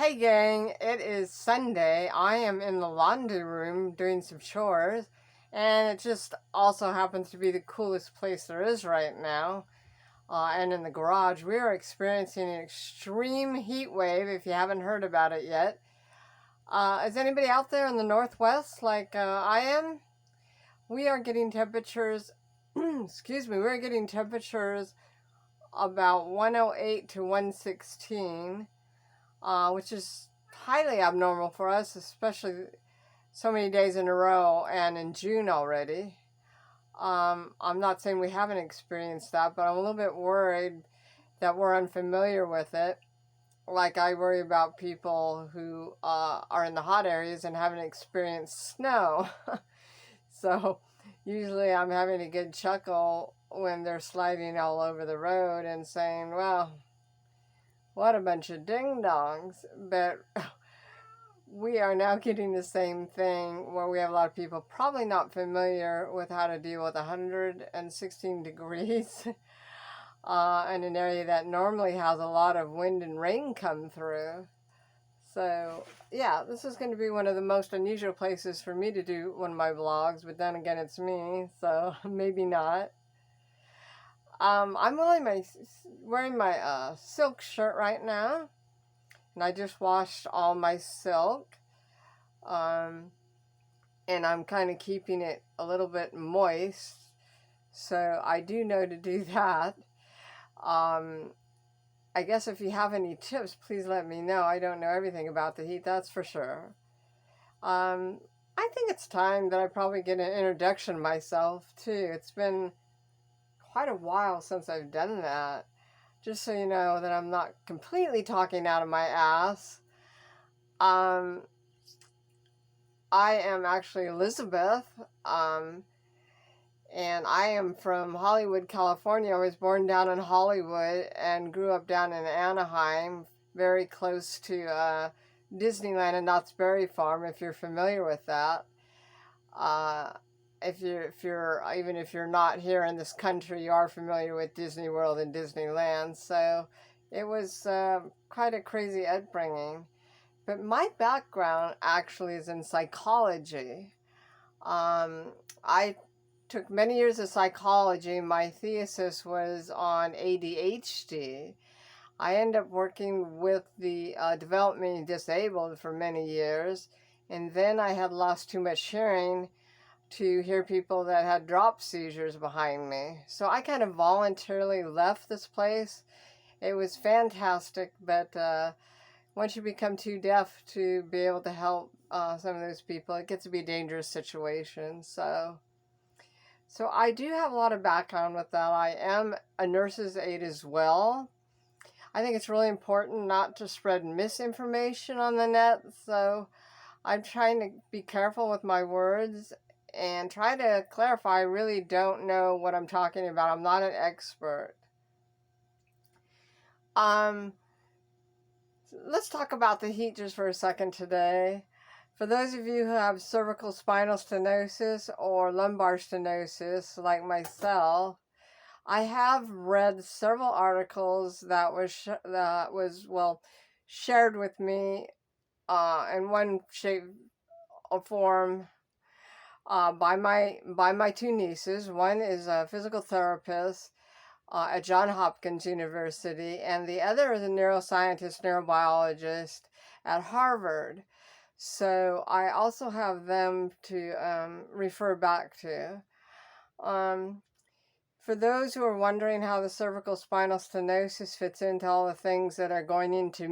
Hey gang, it is Sunday. I am in the laundry room doing some chores, and it just also happens to be the coolest place there is right now. And in the garage, we are experiencing an extreme heat wave if you haven't heard about it yet. Is anybody out there in the Northwest like I am? We are getting temperatures, excuse me, we're getting temperatures about 108 to 116. Which is highly abnormal for us, especially so many days in a row and in June already. I'm not saying we haven't experienced that, but I'm a little bit worried that we're unfamiliar with it. Like I worry about people who are in the hot areas and haven't experienced snow. So usually I'm having a good chuckle when they're sliding all over the road and saying, well, what a bunch of ding-dongs. But we are now getting the same thing where we have a lot of people probably not familiar with how to deal with 116 degrees in an area that normally has a lot of wind and rain come through. So yeah, this is going to be one of the most unusual places for me to do one of my vlogs, but then again it's me, so maybe not. I'm wearing my silk shirt right now, and I just washed all my silk, and I'm kind of keeping it a little bit moist, so I do know to do that. I guess if you have any tips, please let me know. I don't know everything about the heat, that's for sure. I think it's time that I probably get an introduction myself too. It's been quite a while since I've done that. Just so you know that I'm not completely talking out of my ass. I am actually Elizabeth, and I am from Hollywood, California. I was born down in Hollywood and grew up down in Anaheim, very close to Disneyland and Knott's Berry Farm, if you're familiar with that. Even if you're not here in this country, you are familiar with Disney World and Disneyland. So it was quite a crazy upbringing. But my background actually is in psychology. I took many years of psychology. My thesis was on ADHD. I ended up working with the developmentally disabled for many years, and then I had lost too much hearing to hear people that had drop seizures behind me. So I kind of voluntarily left this place. It was fantastic, but once you become too deaf to be able to help some of those people, it gets to be a dangerous situation. So I do have a lot of background with that. I am a nurse's aide as well. I think it's really important not to spread misinformation on the net, so I'm trying to be careful with my words and try to clarify. I really don't know what I'm talking about. I'm not an expert. Let's talk about the heat just for a second today. For those of you who have cervical spinal stenosis or lumbar stenosis like myself, I have read several articles that was shared with me in one shape or form by my two nieces. One is a physical therapist at Johns Hopkins University, and the other is a neuroscientist, neurobiologist at Harvard. So I also have them to refer back to. For those who are wondering how the cervical spinal stenosis fits into all the things that are going into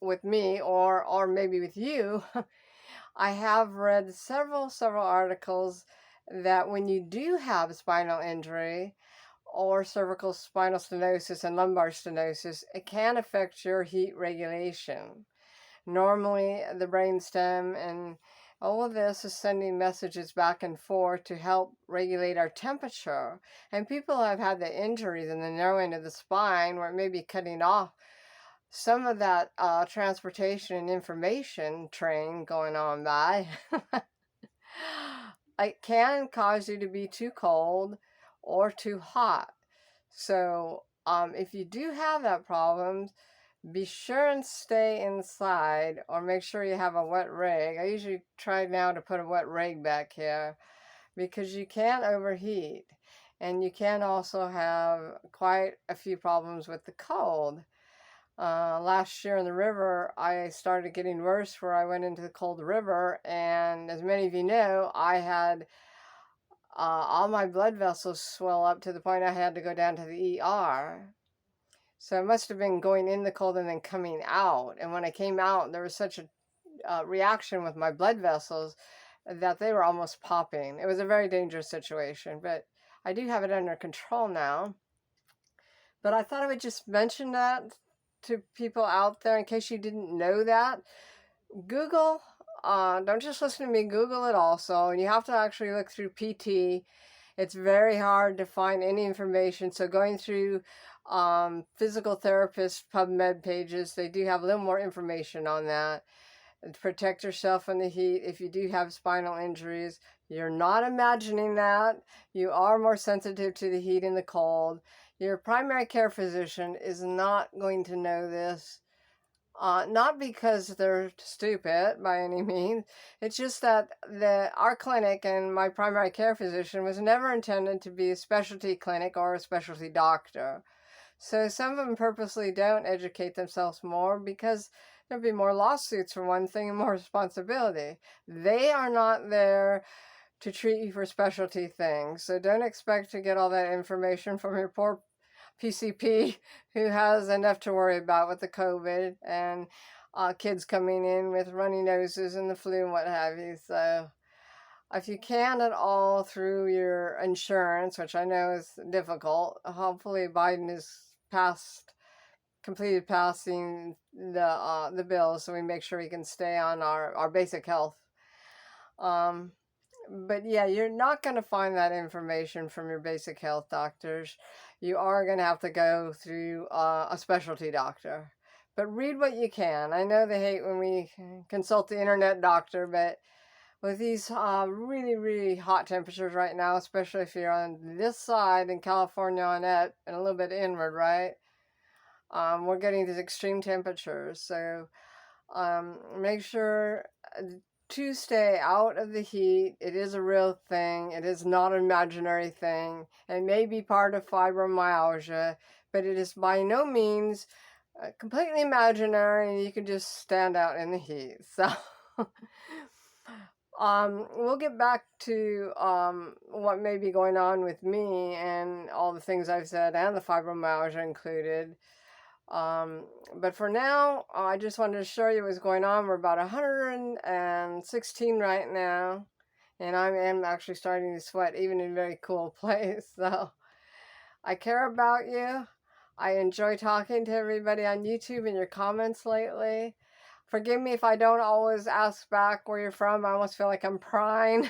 with me, or maybe with you, I have read several articles that when you do have spinal injury or cervical spinal stenosis and lumbar stenosis, it can affect your heat regulation. Normally, the brainstem and all of this is sending messages back and forth to help regulate our temperature. And people have had the injuries in the narrow end of the spine where it may be cutting off some of that transportation and information train going on by. It can cause you to be too cold or too hot. So if you do have that problem, be sure and stay inside, or make sure you have a wet rig. I usually try now to put a wet rig back here because you can overheat, and you can also have quite a few problems with the cold. Last year in the river, I started getting worse where I went into the cold river, and as many of you know, I had all my blood vessels swell up to the point I had to go down to the ER. So it must have been going in the cold and then coming out. And when I came out, there was such a reaction with my blood vessels that they were almost popping. It was a very dangerous situation, but I do have it under control now. But I thought I would just mention that to people out there in case you didn't know that. Google, don't just listen to me, Google it also. And you have to actually look through PT. It's very hard to find any information. So going through physical therapist PubMed pages, they do have a little more information on that. And protect yourself from the heat if you do have spinal injuries. You're not imagining that. You are more sensitive to the heat and the cold. Your primary care physician is not going to know this. Not because they're stupid by any means. It's just that our clinic and my primary care physician was never intended to be a specialty clinic or a specialty doctor. So some of them purposely don't educate themselves more because there'd be more lawsuits for one thing and more responsibility. They are not there to treat you for specialty things. So don't expect to get all that information from your poor PCP who has enough to worry about with the COVID and kids coming in with runny noses and the flu and what have you. So if you can at all through your insurance, which I know is difficult, hopefully Biden is completed passing the bill so we make sure we can stay on our basic health. But yeah, you're not going to find that information from your basic health doctors. You are going to have to go through a specialty doctor. But read what you can. I know they hate when we consult the internet doctor, but with these really, really hot temperatures right now, especially if you're on this side in California on it and a little bit inward, right? We're getting these extreme temperatures. So make sure to stay out of the heat. It is a real thing. It is not an imaginary thing. It may be part of fibromyalgia, but it is by no means completely imaginary, and you can just stand out in the heat. So we'll get back to what may be going on with me and all the things I've said and the fibromyalgia included. But for now, I just wanted to show you what's going on. We're about 116 right now, and I am actually starting to sweat even in a very cool place. So I care about you. I enjoy talking to everybody on YouTube and your comments lately. Forgive me if I don't always ask back where you're from. I almost feel like I'm prying.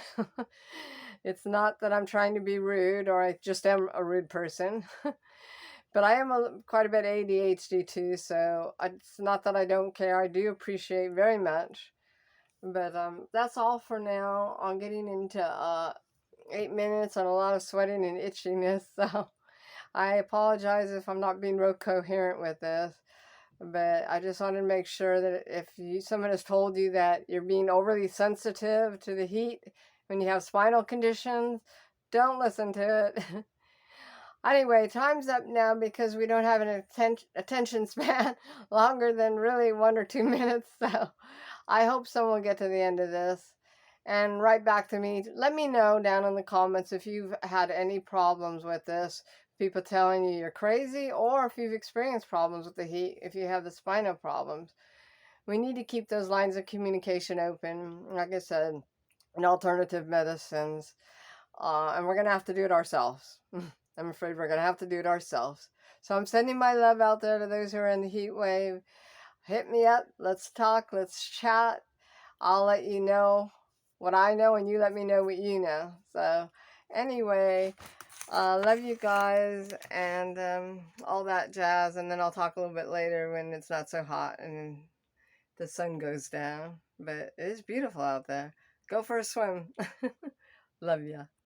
It's not that I'm trying to be rude, or I just am a rude person. But I am quite a bit ADHD too, so it's not that I don't care. I do appreciate very much. But that's all for now. I'm getting into 8 minutes and a lot of sweating and itchiness, so I apologize if I'm not being real coherent with this. But I just wanted to make sure that if someone has told you that you're being overly sensitive to the heat when you have spinal conditions, don't listen to it. Anyway, time's up now because we don't have an attention span longer than really 1 or 2 minutes. So I hope someone will get to the end of this and write back to me. Let me know down in the comments if you've had any problems with this. People telling you you're crazy, or if you've experienced problems with the heat, if you have the spinal problems. We need to keep those lines of communication open, like I said, and alternative medicines. And we're going to have to do it ourselves. I'm afraid we're going to have to do it ourselves. So I'm sending my love out there to those who are in the heat wave. Hit me up. Let's talk. Let's chat. I'll let you know what I know, and you let me know what you know. So anyway, love you guys and all that jazz. And then I'll talk a little bit later when it's not so hot and the sun goes down. But it is beautiful out there. Go for a swim. Love ya.